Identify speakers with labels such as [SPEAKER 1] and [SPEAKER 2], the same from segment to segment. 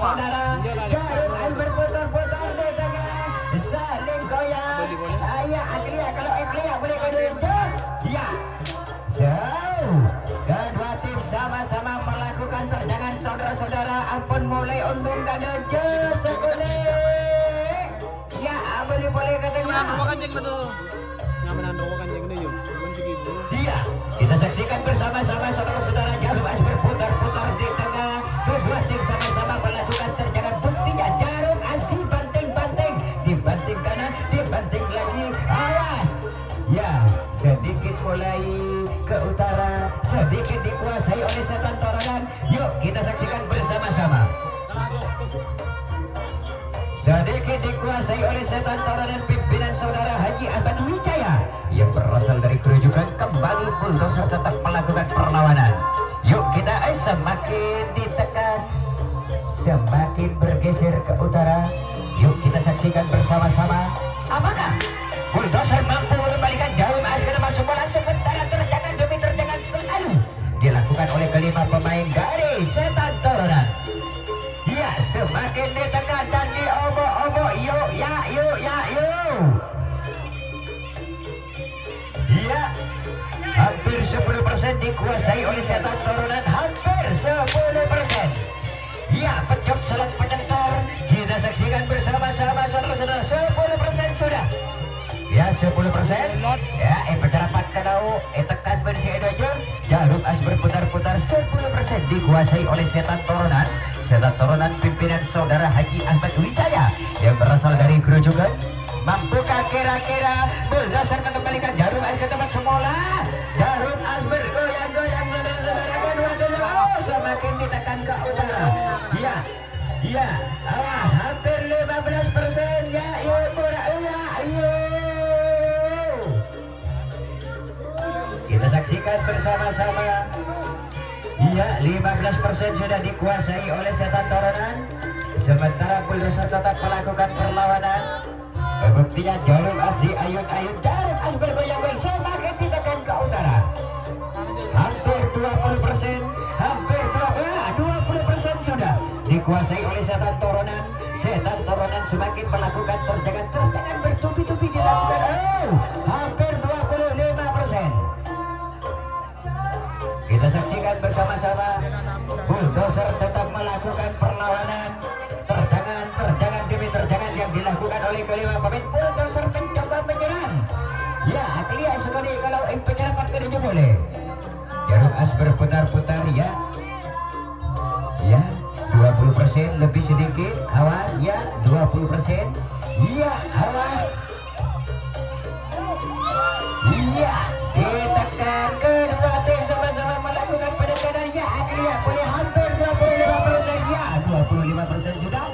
[SPEAKER 1] saudara. Jarum es berputar-putar di tengah, saling goyang. Saya Aglia, kalau Aglia boleh goyang. Ya, jauh. Kedua tim sama-sama melakukan terjangan saudara-saudara. Ampun mulai undung gada sekali. Ya, boleh katanya. Iya, kita saksikan bersama-sama saudara-saudara. Jarum es berputar-putar di tengah. Kedua tim sama-sama melakukan terjangan. Buktinya jarum es dibanting-banting, dibanting kanan, dibanting lagi. Awas. Ya, sedikit mulai ke utara, sedikit dikuasai oleh setan toronan. Yuk kita saksikan bersama-sama. Sedikit dikuasai oleh setan toronan pimpinan saudara Haji Ahmad Wijaya yang berasal dari kerujukan. Kembali bulldozer tetap melakukan perlawanan. Yuk kita semakin ditekan, semakin bergeser ke utara. Yuk kita saksikan bersama-sama. Apakah bulldozer mampu mengembalikan jarum es ke masuk bola, sementara terjangan demi terjangan selalu dilakukan oleh kelima pemain dari setan toronan. Ya, semakin ditekan dan diobok-obok. Yuk, yuk. Ya, hampir 10% dikuasai oleh setan toronan. Hampir 10%. Ya, pencop selang penyentor. Kita saksikan bersama-sama saudara-saudara. 10% sudah. Ya, 10%. Ya, pencerapan kanau, tekan bersih aja. Jarum es berputar-putar. 10% dikuasai oleh setan toronan. Setan toronan pimpinan saudara Haji Ahmad Wijaya yang berasal dari kerujukan. Mampukah kira-kira bulldozer mengembalikan jarum es ke tempat semula? Jarum es bergoyang-goyang saudara-saudara. Kedua tim semakin ditekan ke utara. Ya, awas, hampir 15%. Ya, kita saksikan bersama-sama. Iya, 15% sudah dikuasai oleh setan toronan. Sementara bulldozer tetap melakukan perlawanan. Buktinya jarum es diayun-ayun. Jarum es bergoyang-goyang semakin ditekan ke utara. Hampir 20%, hampir 20% sudah dikuasai oleh setan toronan. Setan toronan semakin melakukan terjangan bertubi-tubi dilakukan. Hampir 25%. Kita saksikan bersama-sama. Bulldozer tetap melakukan perlawanan. Terjangan demi terjangan yang dilakukan oleh kelima pemain. Bulldozer mencoba menyerang. Ya, Aglia sekali kalau penyerapan kedua boleh. Jarum es berputar-putar ya. Ya, 20% lebih sedikit. Awas ya, 20%. Iya, awas. Iya, ditekan. Kedua tim sama-sama melakukan pendekatan. Ya, Aglia boleh hampir 25%. Ya, 25% sudah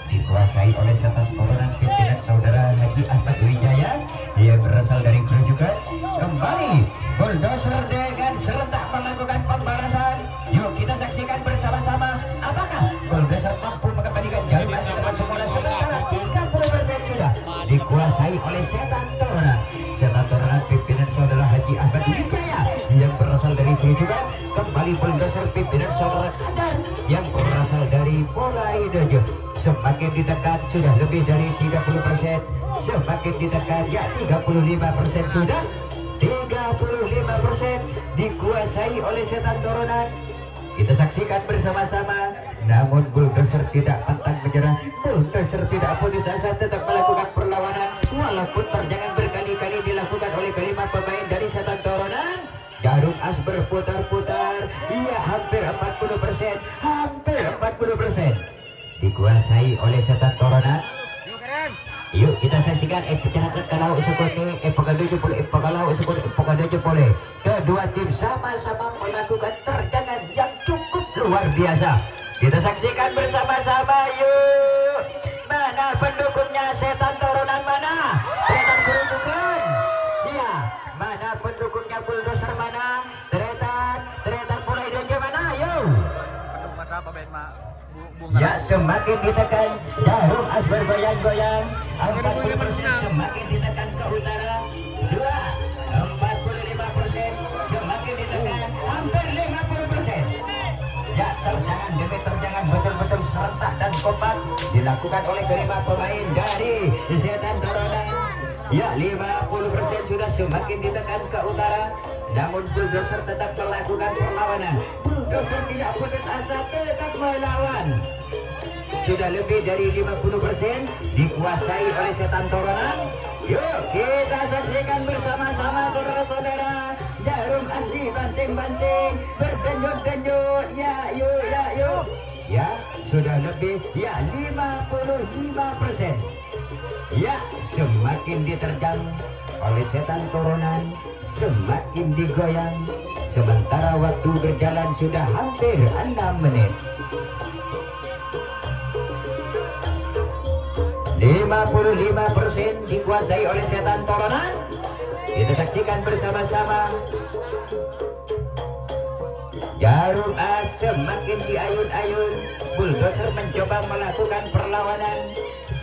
[SPEAKER 1] dikuasai oleh setan toronan pimpinan saudara Haji Ahmad Wijaya yang berasal dari kerujukan. Kembali bulldozer dengan serentak melakukan pembalasan. Yuk kita saksikan bersama-sama. Apakah bulldozer mampu mengembalikan jarum es ke semula? Sementara 30% sudah dikuasai oleh setan toronan. Setan toronan pimpinan saudara Haji Ahmad Wijaya yang berasal dari kerujukan. Kembali bulldozer pimpinan saudara Kadar yang berasal dari Polaidojo. Semakin ditekan sudah lebih dari 30%. Semakin ditekan ya 35% sudah. 35% dikuasai oleh setan toronan. Kita saksikan bersama-sama. Namun bulldozer tidak pantang menyerah. Bulldozer tidak putus asa, tetap melakukan perlawanan. Walaupun terjangan berkali-kali dilakukan oleh kelima pemain dari setan toronan. Jarum es berputar-putar. Iya, hampir 40%. Hampir 40% dikuasai oleh setan toronan. Yuk kita saksikan pencerahan kalau seperti pagalau seperti boleh. Kedua tim sama-sama melakukan terjangan yang cukup luar biasa. Kita saksikan bersama-sama. Yuk, mana pendukungnya setan toronan? Mana setan kerujukan? Iya, mana pendukungnya bulldozer? Mana teretan Polaidojo? Mana? Yuk. Ya, semakin ditekan jarum es bergoyang-goyang. 40% semakin ditekan ke utara. 45% semakin ditekan hampir 50%. Ya, terjangan demi terjangan betul-betul serentak dan kompak dilakukan oleh kelima pemain dari Setan Toronan. Ya, 50% sudah semakin ditekan ke utara, namun Bulldozer tetap melakukan perlawanan. Bulldozer tidak putus asa, tetap melawan. Sudah lebih dari 50% dikuasai oleh Setan Toronan. Yuk kita saksikan bersama-sama saudara-saudara. Jarum asli banting-banting berdenjut-denjut. Ya yuk. Ya sudah lebih, ya 55%. Ya semakin diterjang oleh Setan Toronan, semakin digoyang. Sementara waktu berjalan sudah hampir 6 menit. 55% dikuasai oleh Setan Toronan. Kita saksikan bersama-sama. Jarum as semakin diayun-ayun. Bulldozer mencoba melakukan perlawanan.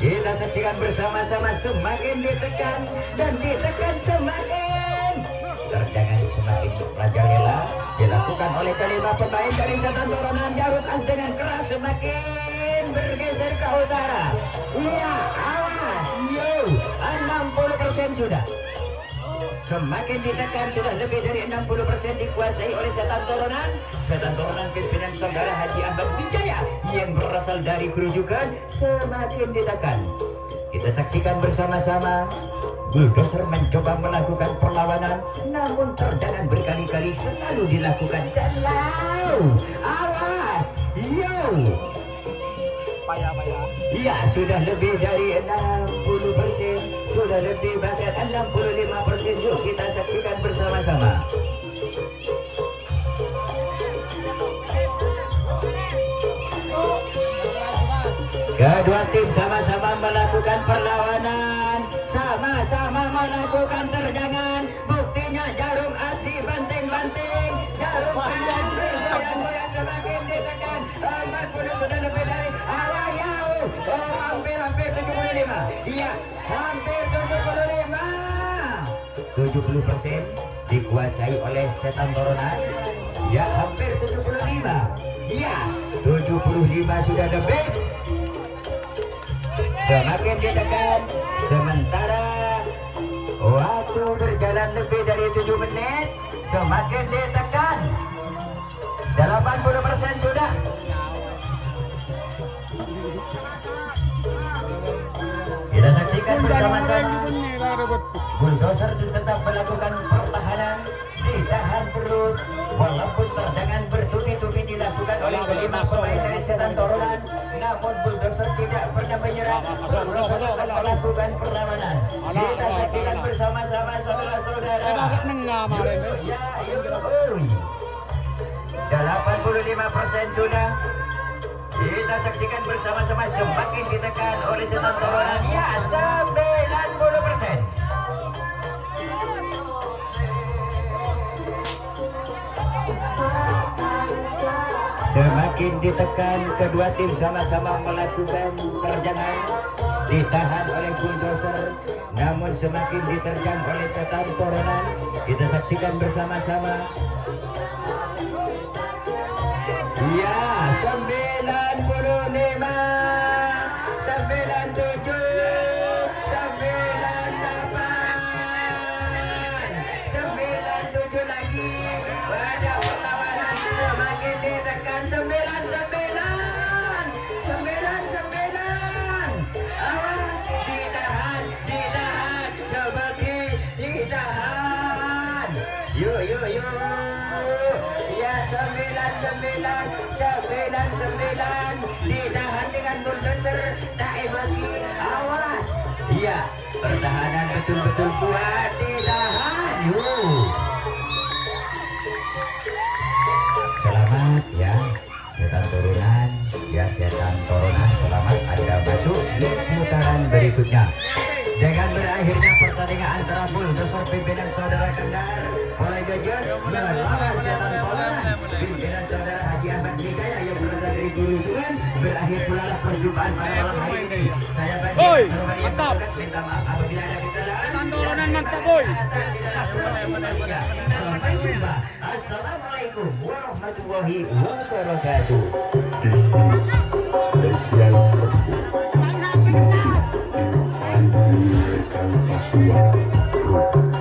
[SPEAKER 1] Kita saksikan bersama-sama, semakin ditekan dan ditekan semakin. Terjangan semakin merajalela dilakukan oleh kelima pemain dari Setan Toronan. Jarum as dengan keras semakin bergeser ke utara. Iya, awas, 60% sudah. Semakin ditekan, sudah lebih dari 60% dikuasai oleh Setan Toronan. Setan Toronan pimpinan saudara Haji Ahmad Wijaya yang berasal dari Gerojokan semakin ditekan. Kita saksikan bersama-sama. Bulldozer mencoba melakukan perlawanan, namun terjangan berkali-kali selalu dilakukan. Dan awas, ya sudah lebih dari 60%, sudah lebih bahkan 65%. Yuk kita saksikan bersama-sama. Kedua tim sama-sama melakukan perlawanan, sama-sama melakukan terjangan. Buktinya jarum asli banting-banting, jarum panjang goyang semakin ditekan. Sudah lebih dari hampir 75. Iya, hampir 75. 70% dikuasai oleh Setan Toronan. Ya, hampir 75. Iya, 75 sudah lebih. Semakin ditekan. Sementara waktu berjalan lebih dari 7 menit, semakin ditekan. 80% sudah. Kita saksikan bersama-sama. Bulldozer tetap melakukan pertahanan, ditahan terus walaupun terjangan bertubi-tubi dilakukan oleh kelima pemain dari Setan Toronan. Namun Bulldozer tidak pernah menyerah. Bulldozer tetap melakukan perlawanan. Kita saksikan bersama-sama saudara-saudara. Ya, 85% sudah. Kita saksikan bersama-sama, semakin ditekan oleh Setan Toronan. Ya, 90%. Semakin ditekan, kedua tim sama-sama melakukan terjangan, ditahan oleh Bulldozer, namun semakin diterjang oleh Setan Toronan. Kita saksikan bersama-sama. Ya, 95, 97, 98, 97 lagi. Pada perlawanan semakin ditekan. 99. Awas, ditahan, semakin ditahan. Yuk. Ya, 99 ditahan dengan Bulldozer. Tak bagi, awas. Iya, pertahanan betul-betul kuat, ditahan. Selamat ya Setan Toronan. Ya, Setan Toronan, selamat Anda masuk di putaran berikutnya. Dengan berakhirnya pertandingan antara Bulldozer pimpinan saudara Kendar mulai Jajar melawan Setan Toronan pimpinan saudara Haji Ahmad Wijaya yang berasal dari Gerojokan. Berakhir pula perjumpaan pada malam hari ini. Saya bagi minta maaf apabila ada kesalahan.
[SPEAKER 2] magtaboy.
[SPEAKER 1] Assalamualaikum warahmatullahi wabarakatuh.
[SPEAKER 3] This is Special Football. YouTube Info Pasuan Produk.